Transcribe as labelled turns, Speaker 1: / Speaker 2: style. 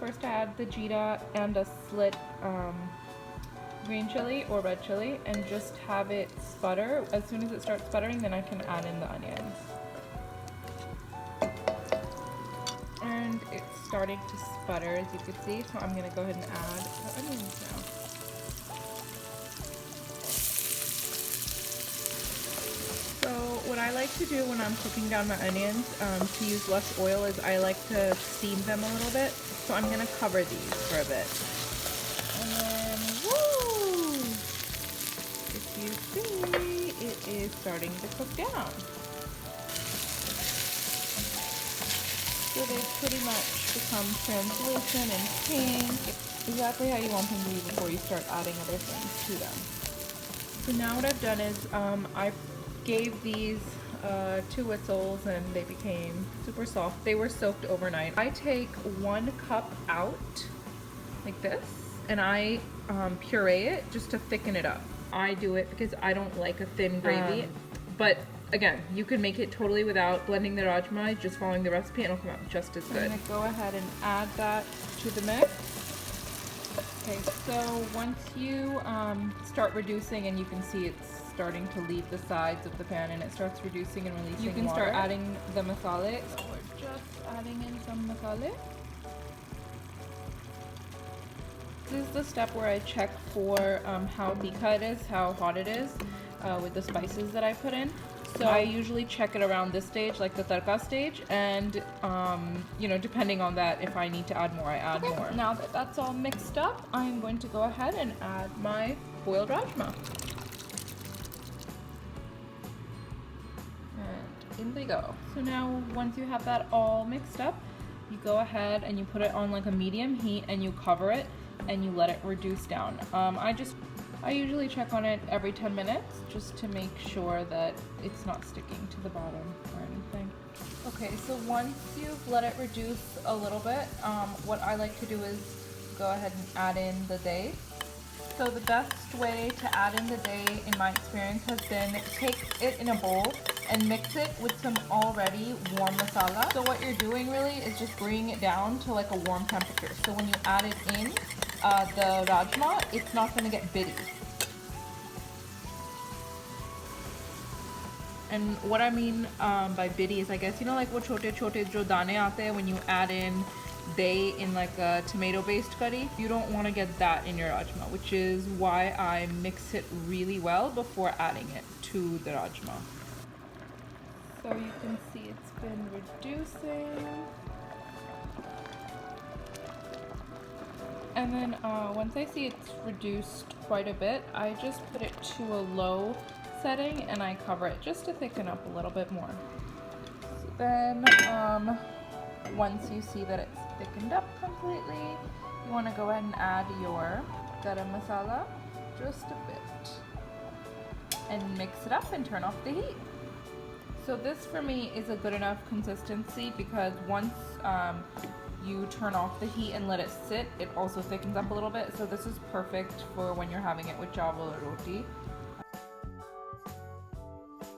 Speaker 1: first I add the jeera and a slit green chili or red chili and just have it sputter. As soon as it starts sputtering, then I can add in the onions. And it's starting to sputter, as you can see, so I'm going to go ahead and add the onions now. So what I like to do when I'm cooking down my onions to use less oil is I like to steam them a little bit. So I'm going to cover these for a bit. And then, woo! If you see, it is starting to cook down. So they pretty much become translucent and pink. Exactly how you want them to be before you start adding other things to them. So now what I've done is I gave these 2 whistles and they became super soft. They were soaked overnight. I take 1 cup out like this and I puree it just to thicken it up. I do it because I don't like a thin gravy, but again, you can make it totally without blending the rajma, just following the recipe, and it'll come out just as good. I'm gonna go ahead and add that to the mix. Okay, so once you start reducing, and you can see it's starting to leave the sides of the pan, and it starts reducing and releasing water, you can start adding the masala. So we're just adding in some masala. This is the step where I check for how tikha it is, how hot it is, with the spices that I put in. So I usually check it around this stage, like the tarka stage, and you know, depending on that, if I need to add more, I add more. Now that that's all mixed up, I'm going to go ahead and add my boiled rajma. And in they go. So now once you have that all mixed up, you go ahead and you put it on like a medium heat and you cover it and you let it reduce down. I usually check on it every 10 minutes just to make sure that it's not sticking to the bottom or anything. Okay, so once you've let it reduce a little bit, what I like to do is go ahead and add in the dahi. So the best way to add in the dahi, in my experience, has been take it in a bowl and mix it with some already warm masala. So what you're doing really is just bringing it down to like a warm temperature. So when you add it in, the rajma, it's not going to get bitty. And what I mean by bitty is, I guess, you know, like what chote chote jo dane aate hai when you add in dahi in like a tomato-based curry. You don't want to get that in your rajma, which is why I mix it really well before adding it to the rajma. So you can see it's been reducing. And then once I see it's reduced quite a bit, I just put it to a low setting and I cover it just to thicken up a little bit more. So then once you see that it's thickened up completely, you want to go ahead and add your garam masala just a bit and mix it up and turn off the heat. So this for me is a good enough consistency because once you turn off the heat and let it sit, it also thickens up a little bit. So this is perfect for when you're having it with chawal or roti.